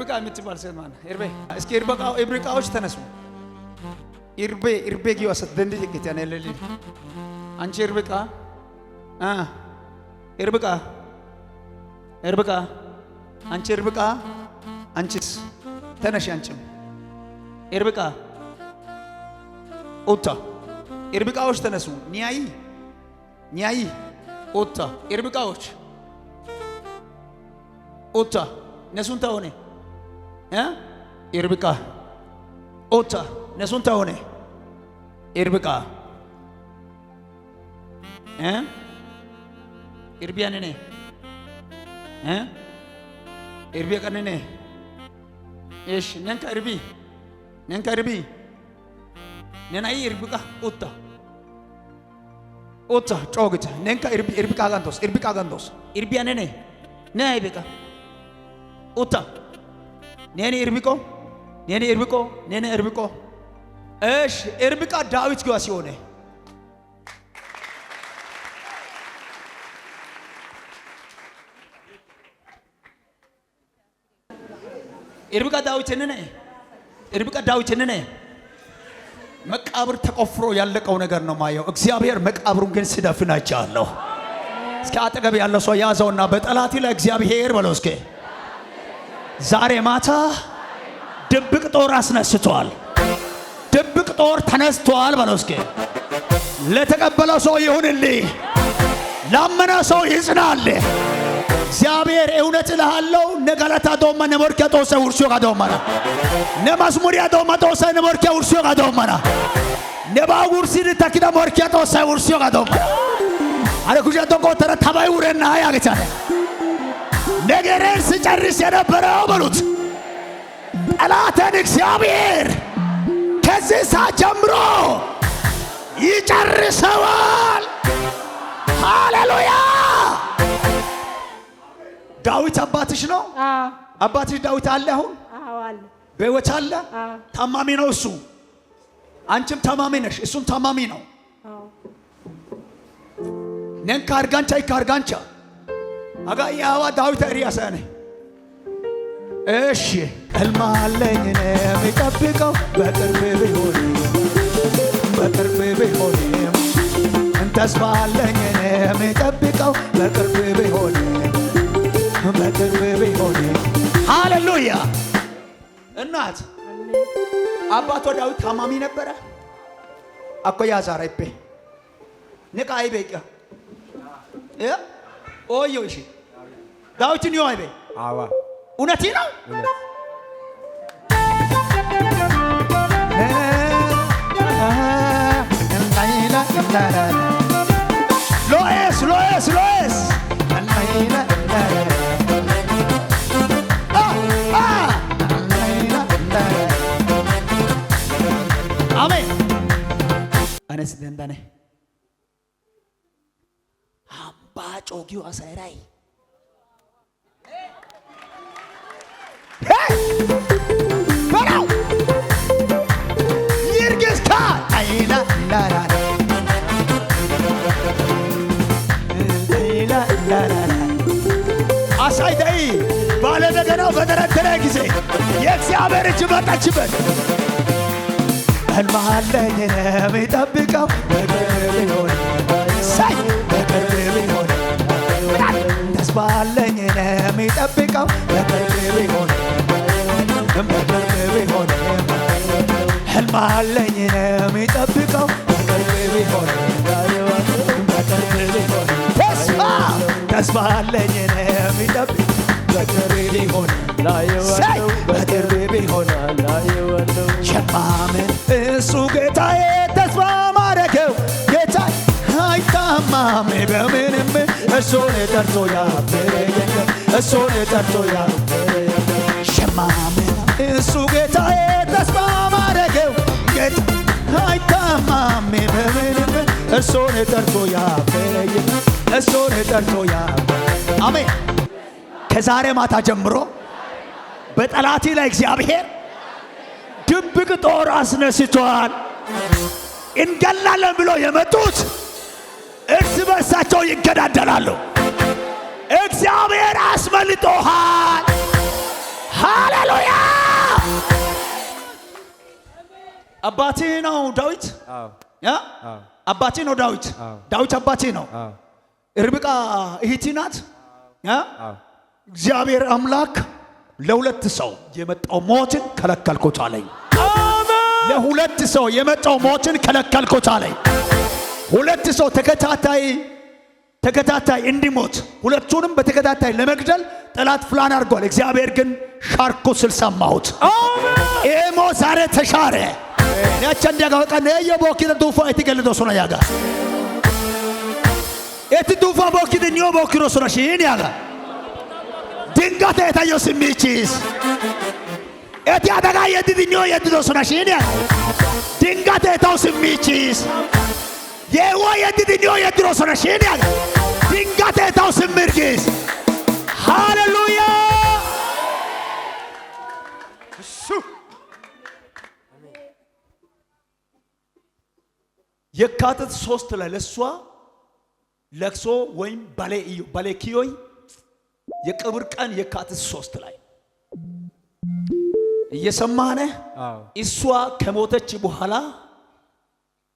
ኢርብቃ የምትባል ሴት ማን? እስኪ ኢርብቃዎች ተነሱ። ኢርቤ ጊዋ ሰደንድ ይከተ ያለ ለሊ አንቺ ኢርብቃ አንቺ ኢርብቃ አንቺስ ተነሽ። አንቺም ኢርብቃ ኦታ ኢርብቃዎች ተነሱ። ኒያይ ኦታ ኢርብቃዎች ኦታ ነሱን ታሆነ ኢርብቃ ኦታ ነሱን ታሆነ ኢርብቃ ኢርቢያንኔ ኢርቢያ ቀነኔ እሺ ነንካ ኢርቢ ነናይ ኢርብቃ ኦታ ጮግታ ነንካ ኢርብቃ ጋንዶስ ኢርቢያንኔ ነይ በቃ ኦታ ነኔ ኢርብቆ እሺ ኢርብቃ ዳዊት ጋር ሲሆነ ኢርብቃ ዳዊት ነነ መቃብር ተቆፍሮ ያለቀው ነገር ነው ማየው። እግዚአብሔር መቃብሩን ግን ሲደፍናቻለሁ። እስኪ አጠገብ ያለው ሰው ያዘውና በጠላቴ ላይ እግዚአብሔር በለው እስኪ ዛሬ ማታ ድብቅ ጦር አስነስቷል። ድብቅ ጦር ተነስቷል በለው እስኪ። ለተቀበለው ሰው ይሁንልህ፣ ላመነ ሰው ይጽናል። እግዚአብሔር እውነት እልሃለሁ ነገለታ ዶማ ነሞርከ ጦሰ ውርሶ ጋዶማና ነማስሙሪያ ዶማ ጦሰ ነሞርከ ውርሶ ጋዶማና ነባጉርሲ ተኪዳ ሞርከ ጦሰ ውርሶ ጋዶማና አለ ኩጀ ቶቆ ተረ ተባይ ውረና ያገቻለ ነገርን ሲጨርስ የነበረው በሉት ጠላትን እግዚአብሔር ከዚህ ሰዓት ጀምሮ ይጨርሰዋል። ሃሌሉያ። ዳዊት አባትሽ ነው? አባትሽ ዳዊት አለ አሁን? አለ። በሕይወት አለ? ታማሚ ነው እሱ። አንቺም ታማሚ ነሽ፣ እሱም ታማሚ ነው። ነንካ አርጋንቻ አጋያዋ ዳዊት እሪያሳነ እሺ ህልም አለኝ የሚጠብቀው በቅርብ ቢሆን ተስፋ አለኝ የሚጠብቀው በቅርብ ቢሆን ሃሌሉያ። እናት አባቷ ዳዊት ታማሚ ነበረ። አኮያ ዛሬፔ ንቃይ በቃ ኦዮ እሺ ዳዊትን ይዋይበ አዋ እውነቴ ነው። ሎኤስ አሜን። አነስ ደንዳኔ አምባ ጮጊው አሳይራይ በራው ይርግስታ አይና ላራራ አሳይታይ ባለ ነገራው በተረተረ ጊዜ የእግዚአብሔር እጅ መጣችበት። ህልም አለኝ የሚጠብቀው በቅርብ ቢሆን ተስፋ አለኝ የሚጠብቀው በቅርብ ቢሆን ህልም አለኝ የሚጠብቀው በቅርብ ቢሆን ተስፋ አለኝ የሚጠብቀው በቅርብ ቢሆን ሸማምን እሱ ጌታዬ ተስፋ ማረከው ጌታ አይታማም በምንም እሱን ጠርቶ ያበረየው ሸማምን እሱ ጌታዬ ተስፋ ማረከው ጌታ አይታማም በምንም እሱን ጠርቶ ያበረየው አሜን። ከዛሬ ማታ ጀምሮ በጠላቴ ላይ እግዚአብሔር ድብቅ ጦር አስነስቷል። እንገላለን ብሎ የመጡት እርስ በርሳቸው ይገዳደላሉ። እግዚአብሔር አስመልጦሃል። ሃሌሉያ። አባቴ ነው ዳዊት። አባቴ ነው ዳዊት። ዳዊት አባቴ ነው። ርብቃ እህቴ ናት። እግዚአብሔር አምላክ ለሁለት ሰው የመጣው ሞትን ከለከልኩት አለኝ። ለሁለት ሰው የመጣው ሞትን ከለከልኩት አለኝ። ሁለት ሰው ተከታታይ እንዲሞት ሁለቱንም በተከታታይ ለመግደል ጠላት ፕላን አድርጓል። እግዚአብሔር ግን ሻርኩ ስል ሰማሁት። ይሄ ሞት ዛሬ ተሻረ። ያቻን ያጋ ወቀነ የቦኪደ ዱፋ እትገልዶ ሶና ያጋ እት ዱፋ ቦኪደ ኒዮ ቦኪሮ ሶና ሺን ያጋ ድንጋት የታየው ስሚቺስ እት ያዳጋ የድድ ኒዮ የድዶ ሶና ሺን ያጋ ድንጋት የታው ስሚቺስ የዋ የድድ ኒዮ የድዶ ሶና ሺን ያጋ ድንጋት የታው ስምርጊስ ሃሌሉያ። የካቲት 3 ላይ ለሷ ለቅሶ ወይም ባሌኪዮይ የቀብር ቀን የካቲት 3 ላይ እየሰማነ እሷ ከሞተች በኋላ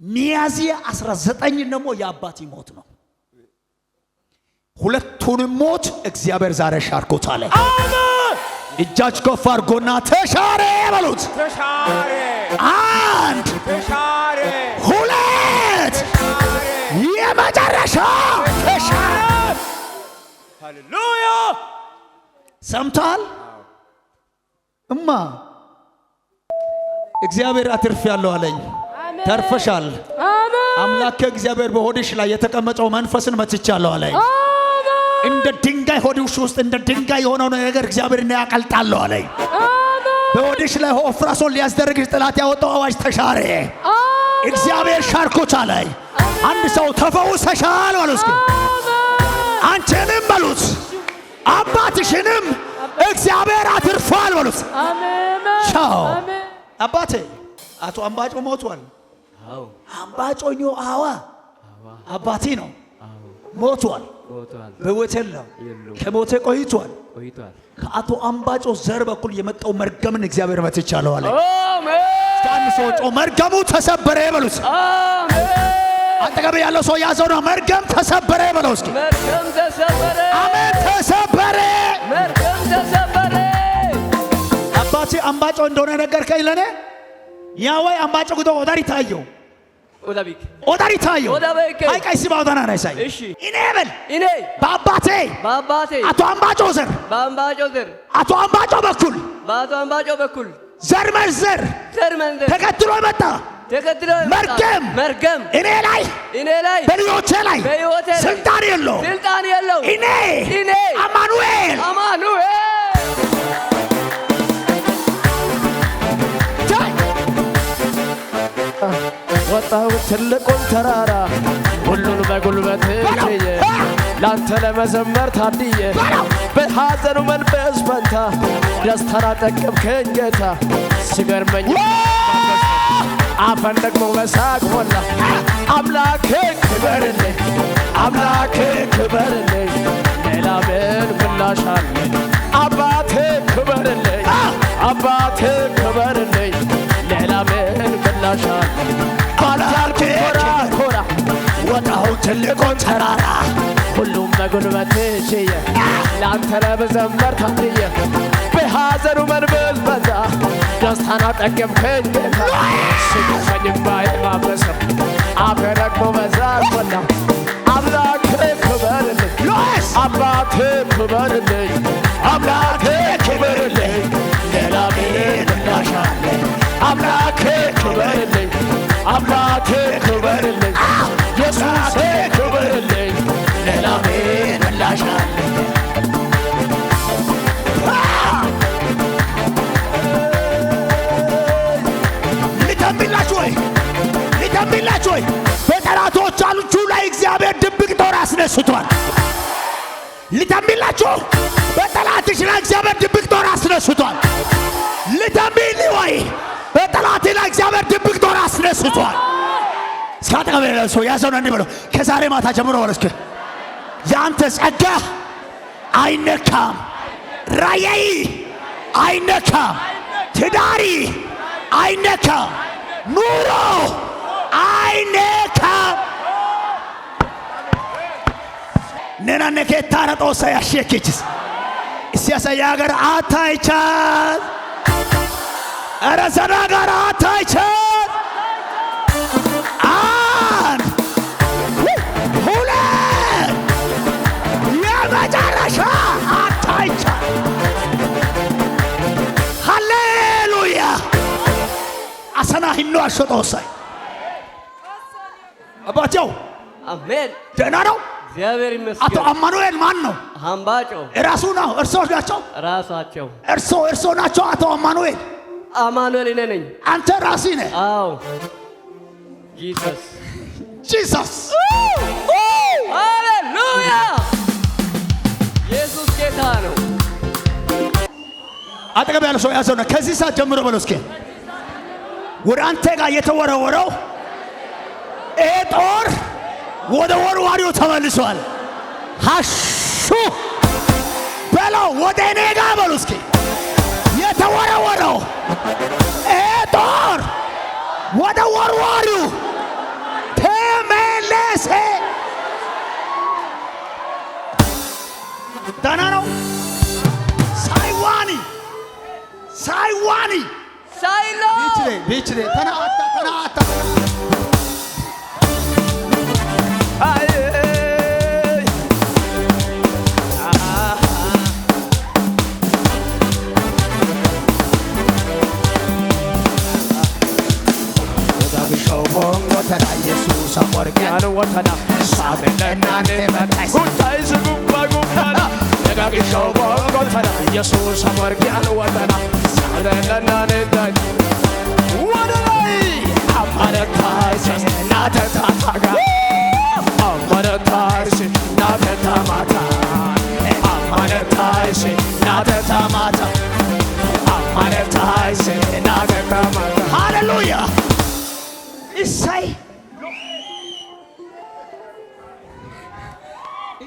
ሚያዝያ 19 ደግሞ የአባቴ ሞት ነው። ሁለቱንም ሞት እግዚአብሔር ዛሬ ሻርኮታል። አሜን። እጃችሁ ከፍ አድርጎና ተሻረ በሉት። ተሻረ። አንድ ተሻረ። ሁለት የመጨረሻ ተሻረ። ሃሌሉያ። ሰምታል እማ እግዚአብሔር አትርፍ ያለው አለኝ። ተርፈሻል። አምላክ እግዚአብሔር በሆድሽ ላይ የተቀመጠው መንፈስን መትቻለሁ አለኝ። እንደ ድንጋይ ሆድሽ ውስጥ እንደ ድንጋይ የሆነው ነገር እግዚአብሔር ያቀልጣለሁ አለኝ። በሆድሽ ላይ ኦፕራሶን ሊያስደርግሽ ጥላት ያወጣው አዋጅ ተሻረ። እግዚአብሔር ሻርኮች አለኝ። አንድ ሰው ተፈውሰሻል በሉት። አንቺንም በሉት አባትሽንም እግዚአብሔር አትርፏል በሉት። አሜን። ቻው አባቴ አቶ አምባጮ ሞቷል። አምባጮኞ አዋ አባቴ ነው። ሞቷል። በሕይወት የለም። ከሞተ ቆይቷል። ከአቶ አምባጮ ዘር በኩል የመጣው መርገምን እግዚአብሔር መትቻለሁ አለ። አሜን። ሰው ጮ መርገሙ ተሰበረ በሉት። አሜን። አጠገብ ያለው ሰው ያዘው ነው። መርገም ተሰበረ በለው እስኪ። መርገም ተሰበረ። አሜን። ተሰበረ። መርገም ተሰበረ። አባቴ አምባጮ እንደሆነ ነገርከኝ ለኔ። ያወይ አምባጮ ጉዶ ወዳሪ ታየው ኦዳሪ ታየው አይ ቀይስ ባውዳና ናይሳይ እሺ እኔ በል እኔ በአባቴ አቶ አምባጮ ዘር አቶ አምባጮ በኩል ዘር መንዘር ተከትሎ መጣ። መርገም እኔ ላይ በልጆቼ ላይ ስልጣን የለው እኔ አማኑኤል ወጣሁ ትልቁን ተራራ ሁሉን በጉልበት ይዤ ላንተ ለመዘመር ታድዬ በሐዘኑ መንፈስ ፈንታ ደስታን አጠገብከኝ ጌታ። ሲገርመኝ አፈን ደግሞ በሳቅ ሞላ። አምላኬ ክበርልኝ፣ አምላኬ ክበርልኝ፣ ሌላ ምን ምላሽ አለኝ? አባቴ ክበርልኝ፣ አባቴ ክበርልኝ፣ ሌላ ምን ምላሽ አለኝ? ባላልኩ ኮራ ወጣሁ ትልቁን ተራራ ሁሉም በጉልበት ችዬ ላንተ ለመዘመር ታድዬ በሐዘኑ መንፈስ በዛ ደስታን አጠገብከኝ ጌታ። ሲገርመኝ እምባዬን ማበሰው አፌ ደግሞ በሳቅ ሞላ። አምላኬ ክበርልኝ፣ አባቴ ክበርልኝ፣ አምላኬ ክበርልኝ፣ ሌላ ምን ምላሽ አለኝ? አምላኬ ክበርልኝ፣ አምላኬ ክበርልኝ፣ ኢየሱሴ ክበርልኝ፣ ሌላ ምን ምላሽ አለኝ? ልተንብላችሁ ወይ በጠላቶቻችሁ ላይ እግዚአብሔር ድብቅ ጦር አስነስቷል። ልተንብላችሁ በጠላትሽ ላይ እግዚአብሔር ድብቅ ጦር አስነስቷል። ልተንብል ወይ በጠላት ላይ እግዚአብሔር ድብቅ ጦር አስነስቷል። እስካጠገበ ሰው ያዘውና እንዲህ በለው ከዛሬ ማታ ጀምሮ ወለስከ ያንተ ጸጋ አይነካም፣ ራእይ አይነካም። ትዳሪ አይነካም። ኑሮ አይነካም። ነናነ ከታረ ጦሳ ያሸክችስ እስያሳ ያገር አታይቻል አረ ሰናጋር አታይቻል አንድ ሁለት የመጨረሻ አታይቻል። ሃሌሉያ አሰና ሂኖ አሸጦሳይ አባቴው አሜን። ደህና ነው። እግዚአብሔር ይመስገን። አቶ አማኑኤል ማን ነው? አምባጮ እራሱ ነው። እርሶች ናቸው? ራሳቸው እርሶ ናቸው? አቶ አማኑኤል? አማኑኤል እኔ ነኝ። አንተ ራስህ ነህ? አዎ። ጂሰስ ሃሌሉያ! ኢየሱስ ጌታ ነው። አጠገብ ያለው ሰው ያዘውና ከዚህ ሰዓት ጀምሮ በለው እስኪ ወደ አንተ ጋር የተወረወረው ይሄ ጦር ወደ ወርዋሪው ተመልሷል። ሀሹ በለው ወደ እኔ ጋር በሉ እስኪ የተወረወረው ይሄ ጦር ወደ ወርዋሪው ተመለሰ። ደህና ነው። ሳይዋኒ ሳይሎ ቢችሌ ተናአታ ኢየሱስ አወርቂያኑ ወተና ሳበለናኔ መጣይ ጉታይ ዝጉባጉባና ደጋግሾው ቦጎተና ኢየሱስ አወርቂያኑ ወተና ሳበለናኔ ዳይ ወደላይ አማረታይስ ናተታታጋ አማረታይስ ናተታማታ አማረታይስ ናተታማታ አማረታይስ ናተታማታ ሃሌሉያ እሰይ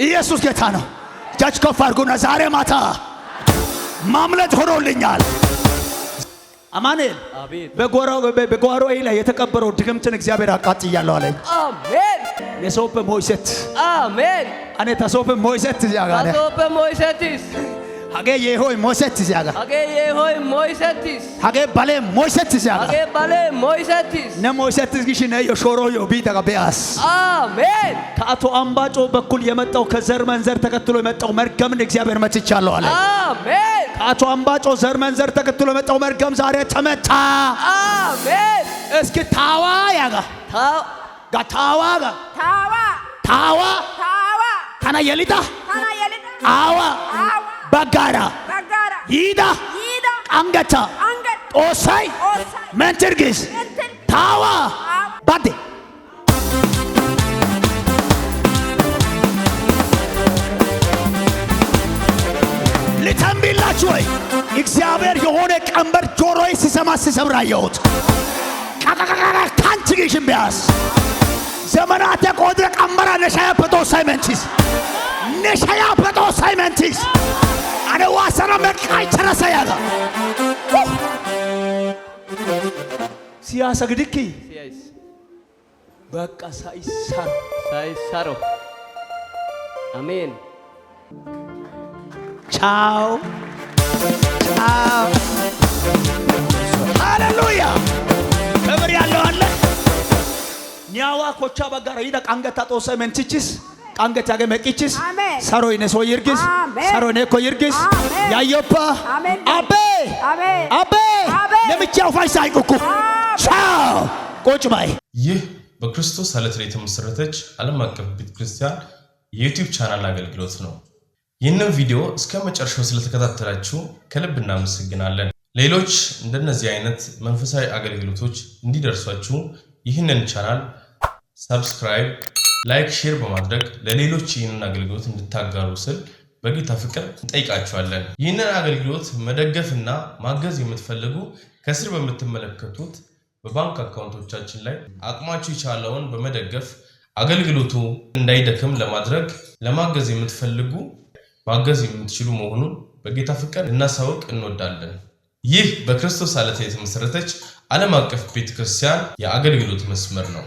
ኢየሱስ ጌታ ነው። እጃችሁ ከፍ አድርጉና ዛሬ ማታ ማምለጥ ሆኖልኛል። አማኑኤል በጓሮዬ ላይ የተቀበረው ድግምትን እግዚአብሔር አቃጥያለሁ አለኝ። አሜን። የሶፕ ሞይሰት አሜን። አኔ ተሶፕ ሞይሰት ያጋለ ተሶፕ ሞይሰትስ ሀገ የሆይ ሞይሰት ያጋ ሀገ የሆይ ሞይሰትስ ሀገ ባለ ሞይሰት ያጋ ሀገ ባለ ሞይሰትስ ነሞይሰት ግሽ ነው የሾሮ የቢታ ጋቢያስ አሜን። ከአቶ አምባጮ በኩል የመጣው ከዘር መንዘር ተከትሎ የመጣው መርገምን እግዚአብሔር መትቻለሁ አለ። አሜን። ከአቶ አምባጮ ዘር መንዘር ተከትሎ የመጣው መርገም ዛሬ ተመታ። አሜን። እስኪ ታዋ ያጋ ታዋ ታና የሊታ አዋ በጋራ ይዳ አንገታ ኦሳይ መንትርግስ ታዋ ባዴ ልተንቢላችሁ ወይ እግዚአብሔር የሆነ ቀንበር ጆሮዬ ሲሰማ ሲሰብር አየሁት። ካንቺ ግሽም ቢያስ ዘመናት የቆድረ ቀንበራ ነሻያ ፐቶ ሳይመንቲስ አነ ዋሰራ መቃይ ቸረሰ ያጋ ሲያሳ ግድኪ በቃ ሳይሳሮ አሜን። ቻው ሃሌሉያ። ክብር ያለው አለ ኒያዋ ኮቻ በጋራ ይዳ ቃንገታ ጦሰ መንቲችስ ቃንገታ ገመቂችስ ሰሮይ ነሶ ይርግስ ሰሮይ ነኮ ይርግስ ያየፓ አቤ ለምቻው ፋይሳ አይቁኩ ቻው ቁጭ ባይ። ይህ በክርስቶስ ዓለት ላይ የተመሰረተች ዓለም አቀፍ ቤተክርስቲያን የዩቲዩብ ቻናል አገልግሎት ነው። ይህንን ቪዲዮ እስከ መጨረሻው ስለተከታተላችሁ ከልብ እናመሰግናለን። ሌሎች እንደነዚህ አይነት መንፈሳዊ አገልግሎቶች እንዲደርሷችሁ ይህንን ቻናል ሰብስክራይብ፣ ላይክ፣ ሼር በማድረግ ለሌሎች ይህንን አገልግሎት እንድታጋሩ ስል በጌታ ፍቅር እንጠይቃችኋለን። ይህንን አገልግሎት መደገፍና ማገዝ የምትፈልጉ ከስር በምትመለከቱት በባንክ አካውንቶቻችን ላይ አቅማችሁ የቻለውን በመደገፍ አገልግሎቱ እንዳይደክም ለማድረግ ለማገዝ የምትፈልጉ ማገዝ የምትችሉ መሆኑን በጌታ ፍቅር እናሳውቅ እንወዳለን። ይህ በክርስቶስ ዓለት የተመሰረተች ዓለም አቀፍ ቤተክርስቲያን የአገልግሎት መስመር ነው።